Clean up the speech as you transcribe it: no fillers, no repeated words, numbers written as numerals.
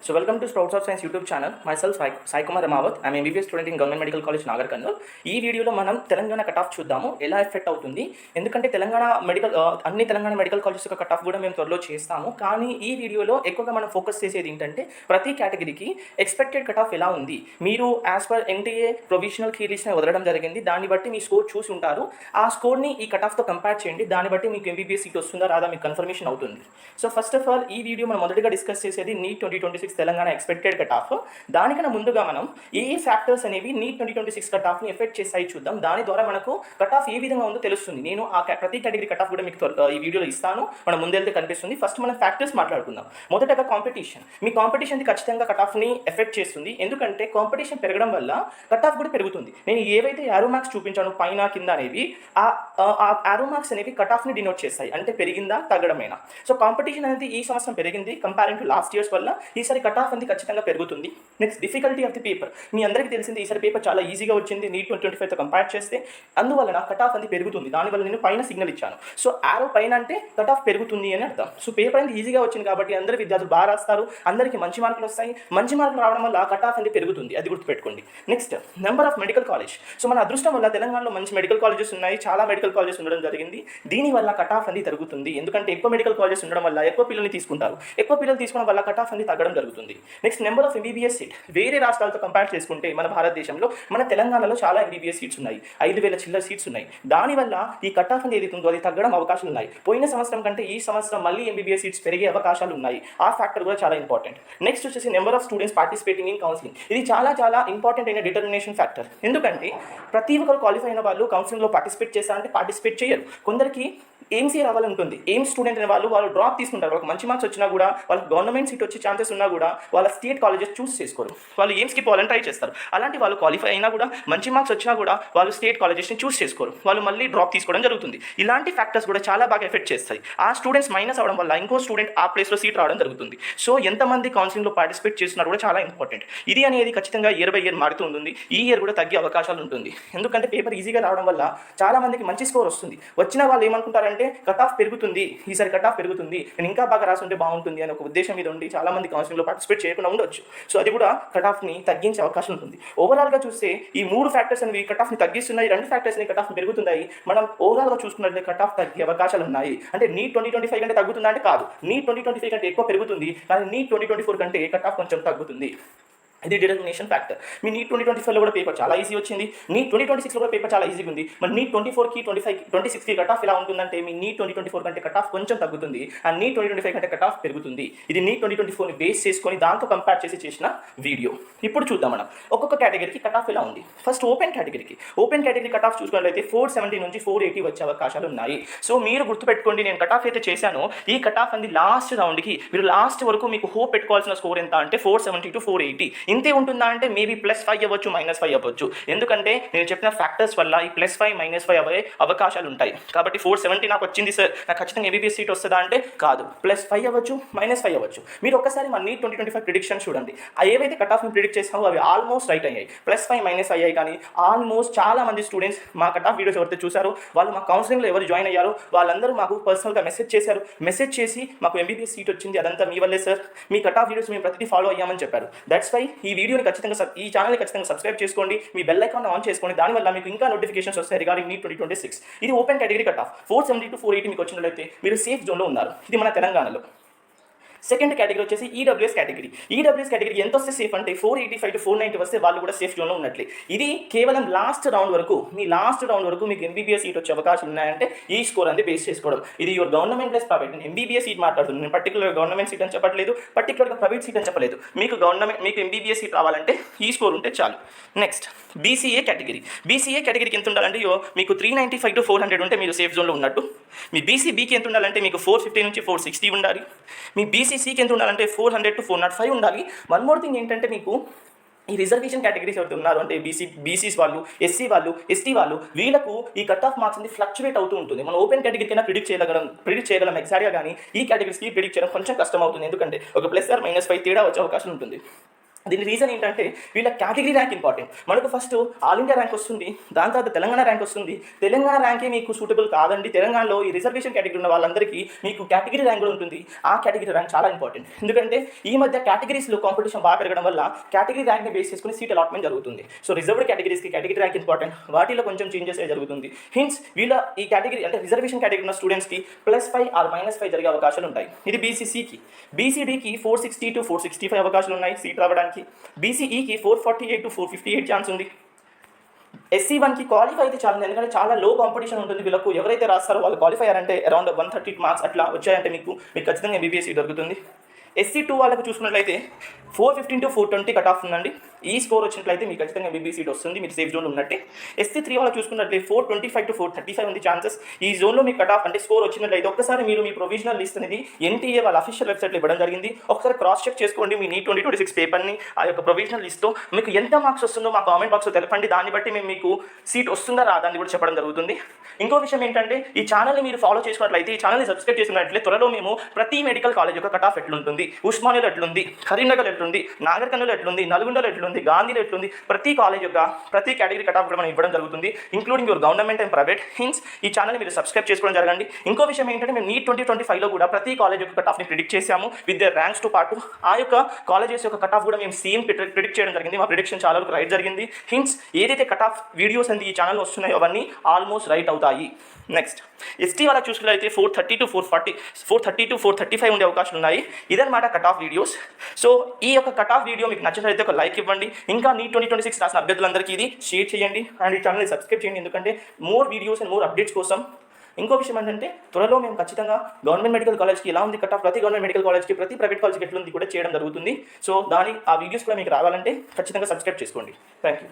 So welcome to Sprouts of Science YouTube channel. Myself Sai Kumar Ramawat. I'm MBBS student in Government Medical College Nagar Karnool. ఈ వీడియోలో మనం Telangana cut off చూద్దాము ఎలా effect అవుతుంది. ఎందుకంటే అన్ని తెలంగాణ మెడికల్ కాలేజెస్ యొక్క కట్ ఆఫ్ కూడా మేము త్వరలో చేస్తాము. కానీ ఈ వీడియోలో ఎక్కువగా మనం ఫోకస్ చేసేది ఏంటంటే ప్రతి కేటగిరీకి ఎక్స్పెక్టెడ్ కట్ ఆఫ్ ఎలా ఉంది. మీరు as per NTA provisional key లిస్ట్ని వదలడం జరిగింది. దాన్ని బట్టి మీ స్కోర్ చూసి ఉంటారు. ఆ స్కోర్ని ఈ కట్ ఆఫ్తో కంపేర్ చేయండి. దాన్ని బట్టి మీకు ఎంబీబీఎస్ సీట్ వస్తుందా రాదా మీకు కన్ఫర్మేషన్ అవుతుంది. సో ఫస్ట్ ఆఫ్ ఆల్ ఈ వీడియో మనం మొదటిగా డిస్కస్ చేసేది NEET 2026 Telangana expected cut off. దానికన్నా ముందుగా మనం ఏ ఫ్యాక్టర్స్ అనేవి నీట్ 2026 కట్ ఆఫ్ని ఎఫెక్ట్ చేస్తాయి చూద్దాం. దాని ద్వారా మనకు కట్ ఆఫ్ ఏ విధంగా ఉందో తెలుస్తుంది. నేను ఆ ప్రతి కేటగిరీ కట్ ఆఫ్ కూడా మీకు ఈ వీడియోలో ఇస్తాను. మనం ముందెళ్తే కనిపిస్తుంది. ఫస్ట్ మనం ఫ్యాక్టర్స్ మాట్లాడుకుందాం. మొదటగా కాంపిటీషన్. మీ కాంపిటీషన్ది ఖచ్చితంగా కట్ ఆఫ్ని ఎఫెక్ట్ చేస్తుంది. ఎందుకంటే కాంపిటీషన్ పెరగడం వల్ల కట్ ఆఫ్ కూడా పెరుగుతుంది. నేను ఏవైతే యారో మార్క్స్ చూపించాను పైన కింద అనేవి ఆ యారో మార్క్స్ అనేవి కట్ ఆఫ్ని డినోట్ చేస్తాయి. అంటే పెరిగిందా తగ్గడమేనా. సో కాంపిటీషన్ అనేది ఈ సంవత్సరం పెరిగింది కంపేరింగ్ టు లాస్ట్ ఇయర్స్ వల్ల. ఈసారి కట్ ఆఫ్ అనేది ఖచ్చితంగా పెరుగుతుంది. Next difficulty of the paper. మీ అందరికీ తెలిసింది ఈసారి పేపర్ చాలా ఈజీగా వచ్చింది నీట్ 2025తో కంపేర్ చేస్తే. అందువలన కట్ ఆఫ్ అనేది పెరుగుతుంది. దానివల్ల నేను పైన సిగ్నల్ ఇచ్చాను. సో యారో పైన అంటే కట్ ఆఫ్ పెరుగుతుంది అని అర్థం. సో పేపర్ అనేది ఈజీగా వచ్చింది కాబట్టి అందరు విద్యార్థులు బాగా రాస్తారు. అందరికీ మంచి మార్కులు వస్తాయి. మంచి మార్కులు రావడం వల్ల కట్ ఆఫ్ అనేది పెరుగుతుంది. అది గుర్తుపెట్టుకోండి. Next number of medical college. So మన అదృష్టం వల్ల తెలంగాణలో మంచి మెడికల్ కాలేజెస్ ఉన్నాయి. చాలా మెడికల్ కాలేజెస్ ఉండడం జరిగింది. దీనివల్ల కట్ ఆఫ్ అనేది తగ్గుతుంది. ఎందుకంటే ఎక్కువ మెడికల్ కాలేజెస్ ఉండడం వల్ల ఎక్కువ పిల్లల్ని తీసుకుంటారు. ఎక్కువ పిల్లలు తీసుకోవడం వల్ల కట్ ఆఫ్ అనేది తగ్గడం జరుగుతుంది. Next number of MBBS seat. వేరే రాష్ట్రాలతో కంపేర్ చేసుకుంటే మన భారతదేశంలో మన తెలంగాణలో చాలా ఎంబీబీఎస్ సీట్స్ ఉన్నాయి. 5,000 చిల్లర సీట్స్ ఉన్నాయి. దానివల్ల ఈ కట్ ఆఫ్ అనేది ఏదైతుందో అది తగ్గడం అవకాశాలు ఉన్నాయి. పోయిన సంవత్సరం కంటే ఈ సంవత్సరం మళ్ళీ ఎంబీబీఎస్ సీట్స్ పెరిగే అవకాశాలు ఉన్నాయి. ఆ ఫ్యాక్టర్ కూడా చాలా ఇంపార్టెంట్. నెక్స్ట్ వచ్చేసి number of students participating in counselling. ఇది చాలా చాలా ఇంపార్టెంట్ అయిన డిటర్మినేషన్ ఫ్యాక్టర్. ఎందుకంటే ప్రతి ఒక్కరు క్వాలిఫై అయిన వాళ్ళు కౌన్సిలింగ్లో పార్టిసిపేట్ చేస్తారంటే పార్టిసిపేట్ చేయరు. కొందరికి ఎయిమ్సీ రావాలనుంటుంది. ఎయిమ్స్ స్టూడెంట్ అనే వాళ్ళు డ్రాప్ తీసుకుంటారు. వాళ్ళకి మంచి మార్క్స్ వచ్చినా కూడా వాళ్ళకి గవర్నమెంట్ సీట్ వచ్చే ఛాన్సెస్ ఉన్నా కూడా వాళ్ళ స్టేట్ కాలేజెస్ చూస్ చేసుకోరు. వాళ్ళు ఎయిమ్స్కి పోవాలని ట్రై చేస్తారు. అలాంటి వాళ్ళు క్వాలిఫై అయినా కూడా మంచి మార్క్స్ వచ్చినా కూడా వాళ్ళు స్టేట్ కాలేజెస్ని చూస్ చేసుకోరు. వాళ్ళు మళ్ళీ డ్రాప్ తీసుకోవడం జరుగుతుంది. ఇలాంటి ఫ్యాక్టర్స్ కూడా చాలా బాగా ఎఫెక్ట్ చేస్తాయి. ఆ స్టూడెంట్స్ మైనస్ అవడం వల్ల ఇంకో స్టూడెంట్ ఆ ప్లేస్లో సీట్ రావడం జరుగుతుంది. సో ఎంతమంది కౌన్సిలింగ్లో పార్టిసిపేట్ చేస్తున్నారు కూడా చాలా ఇంపార్టెంట్. ఇది అనేది ఖచ్చితంగా ఇయర్ బై ఇయర్ మారుతూ ఉంటుంది. ఈ ఇయర్ కూడా తగ్గే అవకాశాలు ఉంటుంది. ఎందుకంటే పేపర్ ఈజీగా రావడం వల్ల చాలా మందికి మంచి స్కోర్ వస్తుంది. వచ్చిన వాళ్ళు ఏమనుకుంటారంటే కట్ ఆఫ్ పెరుగుతుంది, ఈసారి కట్ ఆఫ్ పెరుగుతుంది, నేను ఇంకా బాగా రాసుంటే బాగుంటుంది అని ఒక ఉద్దేశం మీద ఉండి చాలా మంది కౌన్సిలింగ్లో పార్టిసిపేట్ చేయకుండా ఉండొచ్చు. సో అది కూడా కట్ ఆఫ్ని తగ్గించే అవకాశం ఉంటుంది. ఓవరాల్గా చూస్తే ఈ 3 ఫ్యాక్టర్స్ అనేవి కట్ ఆఫ్ని తగ్గిస్తున్నాయి. 2 ఫ్యాక్టర్స్ని కట్ ఆఫ్ పెరుగుతున్నాయి. మనం ఓవరాల్గా చూసుకున్నట్లయితే కట్ ఆఫ్ తగ్గే అవకాశాలు ఉన్నాయి. అంటే నీట్ 2025 కంటే తగ్గుతుందా అంటే కాదు. నీట్ 2025 కంటే ఎక్కువ పెరుగుతుంది. కానీ నీట్ 2024 కంటే కట్ ఆఫ్ కొంచెం తగ్గుతుంది. ఇది డిటర్మినేషన్ ఫ్యాక్టర్. మీ నీట్ 2025లో కూడా పేపర్ చాలా ఈజీ వచ్చింది. నీట్ 2026లో కూడా పేపర్ చాలా ఈజీగా ఉంది. మరి నీట్ 24కి 26కి కట్ ఆఫ్ ఎలా ఉంటుందంటే మీ నీట్ 2024 కంటే కట్ ఆఫ్ కొంచెం తగ్గుతుంది. అండ్ నీట్ 2025 కంటే కట్ ఆఫ్ పెరుగుతుంది. ఇది నీట్ 2024ని బేస్ చేసుకొని దాంతో కంపేర్ చేసిన వీడియో. ఇప్పుడు చూద్దాం మనం ఒక్కొక్క కేటగిరీకి కట్ ఆఫ్ ఎలా ఉంది. First open category cut of చూసుకున్నట్లయితే 470 నుంచి 480 వచ్చే అవకాశాలు ఉన్నాయి. సో మీరు గుర్తుపెట్టుకోండి, నేను కట్ ఆఫ్ అయితే చేశాను. ఈ కట్ ఆఫ్ అనేది లాస్ట్ రౌండ్కి మీరు లాస్ట్ వరకు మీకు హోప్ పెట్టుకోవాల్సిన స్కోర్ ఎంత అంటే 470 to 480. ఇంతే ఉంటుందా అంటే మేబీ +5 అవ్వచ్చు, -5 అవ్వచ్చు. ఎందుకంటే నేను చెప్పిన ఫ్యాక్టర్స్ వల్ల ఈ +5 -5 అవ్వే అవకాశాలు ఉంటాయి. కాబట్టి 470 నాకు వచ్చింది సార్, నాకు ఖచ్చితంగా ఎంబీబీఎస్ సీట్ వస్తుందా అంటే కాదు. +5 అవ్వచ్చు, -5 అవ్వచ్చు. మీరు ఒక్కసారి మన నీట్ 2025 ప్రిడిక్షన్ చూడండి. ఏవైతే కట్ ఆఫ్ని ప్రిడిక్ట్ చేసామో అవి ఆల్మోస్ట్ రైట్ అయ్యాయి. +5 -5 అయ్యాయి. కానీ ఆల్మోస్ట్ చాలా మంది స్టూడెంట్స్ మా కట్ ఆఫ్ వీడియోస్ ఎవరైతే చూసారో వాళ్ళు మా కౌన్సిలింగ్లో ఎవరు జాయిన్ అయ్యారో వాళ్ళందరూ మాకు పర్సనల్గా మెసేజ్ చేసి మాకు ఎంబీబీఎస్ సీట్ వచ్చింది, అదంతా మీ వల్లే సార్, మీ కట్ ఆఫ్ వీడియోస్ మేము ప్రతిదీ ఫాలో అయ్యామని చెప్పారు. దట్స్ వై ఈ వీడియోని ఖచ్చితంగా ఈ ఛానల్ని ఖచ్చితంగా సబ్స్క్రైబ్ చేసుకోండి. మీ బెల్ ఐకాన్ ఆన్ చేసుకోండి. దానివల్ల మీకు ఇంకా నోటిఫికేషన్స్ వస్తాయి రిగార్డింగ్ నీట్ 2026. ఇది open category cut off 470 to 480 మీకు వచ్చినట్లయితే మీరు సేఫ్ జోన్లో ఉన్నారు. ఇది మన తెలంగాణలో. సెకండ్ కేటగిరీ వచ్చేసి ఈడబ్ల్యూఎస్ కేటగిరీ ఎంత వస్తే సేఫ్ అంటే 485 to 490 వస్తే వాళ్ళు కూడా సేఫ్ జోన్లో ఉన్నట్లే. ఇది కేవలం లాస్ట్ రౌండ్ వరకు మీకు ఎంబీబీఎస్ సీట్ వచ్చే అవకాశం ఉన్నాయంటే ఈ స్కోర్ అనేది బేస్ చేసుకోవడం. ఇది యువర్ గవర్నమెంట్ ప్లస్ ప్రైవేట్. నేను ఎంబీబీఎస్ సీట్ మాట్లాడుతున్నాను. నేను పర్టికులర్ గవర్నమెంట్ సీట్ అని చెప్పట్లేదు, పర్టికులర్గా ప్రైవేట్ సీట్ అని చెప్పలేదు. మీకు ఎంబీబీఎస్ సీట్ రావాలంటే ఈ స్కోర్ ఉంటే చాలు. నెక్స్ట్ బీసీఏ కేటగిరీకి ఎంత ఉండాలంటే మీకు 395 to 400 ఉంటే మీరు సేఫ్ జోన్లో ఉన్నట్టు. మీ బీసీబీకి ఎంత ఉండాలంటే మీకు 450 నుంచి 460 ఉండాలి. మీ బీసీసీకి ఎంత ఉండాలంటే 400 to 405 ఉండాలి. వన్ మోర్ థింగ్ ఏంటంటే మీకు ఈ రిజర్వేషన్ కేటగిరీస్ ఎవరు ఉన్నారు అంటే బీసీస్ వాళ్ళు, ఎస్సీ వాళ్ళు, ఎస్టీ వాళ్ళు, వీళ్ళకు ఈ కట్ ఆఫ్ మార్క్స్ అనేది ఫ్లక్చువేట్ అవుతూ ఉంటుంది. మనం ఓపెన్ కేటగిరీకైనా ప్రిడిక్ట్ చేయగలం ఎగ్జాక్ట్గా, కానీ ఈ కేటగిరీస్కి ప్రిడిక్ట్ చేయడం కొంచెం కష్టం అవుతుంది. ఎందుకంటే ఒక +5 తేడా వచ్చే అవకాశం ఉంటుంది. దీని రీజన్ ఏంటంటే వీళ్ళ కేటగిరీ ర్యాంక్ ఇంపార్టెంట్. మనకు ఫస్ట్ ఆల్ ఇండియా ర్యాంక్ వస్తుంది, దాని తర్వాత తెలంగాణ ర్యాంక్ వస్తుంది. తెలంగాణ ర్యాంకే మీకు సూటబుల్ కాదండి, తెలంగాణలో ఈ రిజర్వేషన్ కేటగిరీ ఉన్న వాళ్ళందరికీ మీకు కేటగిరీ ర్యాంక్ కూడా ఉంటుంది. ఆ కేటగిరీ ర్యాంక్ చాలా ఇంపార్టెంట్, ఎందుకంటే ఈ మధ్య కేటగిరీస్లో కాంపిటీషన్ బాగా పెరగడం వల్ల కేటగిరీ ర్యాంక్ని బేస్ చేసుకుని సీట్ అలాట్మెంట్ జరుగుతుంది. సో రిజర్వ్డ్ కేటగిరీస్కి కేటగిరీ ర్యాంక్ ఇంపార్టెంట్, వాటిలో కొంచెం చేంజెస్ జరుగుతుంది. హిన్స్ వీళ్ళ ఈ కేటగిరీ అంటే రిజర్వేషన్ కేటగిరీ ఉన్న స్టూడెంట్స్కి +5 ఆర్ -5 జరిగే అవకాశాలు ఉంటాయి. ఇది బీసీసీకి. బీసీడీకి 460 to 465 అవకాశాలు ఉన్నాయి సీట్ రావడానికి. బీసీఈకి 448 to 458 ఛాన్స్ ఉంది. SC1కి క్వాలిఫై అయితే చాలా, ఎందుకంటే చాలా లో కాంపిటీషన్ ఉంటుంది వీళ్ళకు. ఎవరైతే రాస్తారో వాళ్ళు క్వాలిఫై అయ్యారంటే అరౌండ్ 130 మార్క్స్ అట్లా వచ్చాయంటే మీకు ఖచ్చితంగా MBBS సీట్ దొరుకుతుంది. SC2 వాళ్ళకు చూసుకున్నట్లయితే 415 to 420 కట్ ఆఫ్ ఉందండి. ఈ స్కోర్ వచ్చినట్లయితే మీకు ఖచ్చితంగా MBBS సీట్ వస్తుంది, మీరు సేఫ్ జోన్ ఉన్నట్టే. SC3 వాళ్ళు చూసుకున్నట్లయితే 425 to 435 ఉంది ఛాన్సెస్. ఈ జోన్లో మీకు కట్ ఆఫ్ అంటే స్కోర్ వచ్చినట్లయితే ఒక్కసారి మీరు మీ ప్రొవిజనల్ లిస్ట్ అనేది NTA వాళ్ళ అఫీషియల్ వెబ్సైట్లో ఇవ్వడం జరిగింది. ఒకసారి క్రాస్ చెక్ చేసుకోండి మీ NEET 2026 పేపర్ని, ఆ యొక్క ప్రొవిజనల్ లిస్ట్తో మీకు ఎంత మార్క్స్ వస్తుందో మా కామెంట్ బాక్స్లో తెలపండి. దాన్ని బట్టి మేము మీకు సీట్ వస్తుందా రాదా అని కూడా చెప్పడం జరుగుతుంది. ఇంకో విషయం ఏంటంటే ఈ ఛానల్ని మీరు ఫాలో చేసుకున్నట్లయితే, ఈ ఛానల్ని సబ్స్క్రైబ్ చేసుకున్నట్లయితే త్వరలో మేము ప్రతి మెడికల్ కాలేజ్ యొక్క కట్ ఆఫ్ ఎట్లుంటుంది, ఉస్మానియాలో ఎట్లుంది, కరీంనగర్ ఎట్లుంది, నాగర్ కర్నూలు ఎట్లుంది, నల్గొండలో ఎట్లుంది, గాంధీలో ఎట్లుంది, ప్రతి కాలేజ్ యొక్క ప్రతి కేటగిరీ కట్ ఆఫ్ కూడా మనం ఇవ్వడం జరుగుతుంది, including your government and private. Hence ఈ ఛానల్ని మీరు సబ్స్క్రైబ్ చేసుకోవడం జరగండి. ఇంకో విషయం ఏంటంటే మేము NEET 2025లో కూడా ప్రతి కాలేజ్ యొక్క కట్ ఆఫ్ని ప్రిడిక్ట్ చేశాము విత్ ద ర్యాంక్స్తో పాటు. ఆ యొక్క కాలేజెస్ యొక్క కట్ ఆఫ్ కూడా మేము సేమ్ ప్రిడిక్ట్ చేయడం జరిగింది. మా ప్రిడిక్షన్ చాలా వరకు రైట్ జరిగింది. హిన్స్ ఏదైతే కట్ ఆఫ్ వీడియోస్ అనేది ఈ ఛానల్లో వస్తున్నాయో అవన్నీ ఆల్మోస్ట్ రైట్ అవుతాయి. నెక్స్ట్ ST వాళ్ళకి చూసుకున్నట్లయితే 430 to 435 ఉండే అవకాశాలు ఉన్నాయి. ఇదన్నమాట కట్ ఆఫ్ వీడియోస్. సో ఈ యొక్క కట్ ఆఫ్ వీడియో మీకు నచ్చినట్లయితే ఒక లైక్ ఇవ్వండి. ఇంకా NEET 2026 రాసిన అభ్యర్థులందరికీ ఇది షేర్ చేయండి అండ్ ఈ ఛానల్ని సబ్స్క్రైబ్ చేయండి, ఎందుకంటే more videos and more updates కోసం. ఇంకో విషయం ఏంటంటే త్వరలో మేము ఖచ్చితంగా గవర్నమెంట్ మెడికల్ కాలేజ్కి ఎలా ఉంది కట్ ఆఫ్, ప్రతి గవర్నమెంట్ మెడికల్ కాలేజ్కి ప్రతి ప్రైవేట్ కాలేజ్కి ఎట్లుంది కూడా చేయడం జరుగుతుంది. సో ఆ వీడియోస్ కూడా మీకు రావాలంటే ఖచ్చితంగా సబ్స్క్రైబ్ చేసుకోండి. Thank you.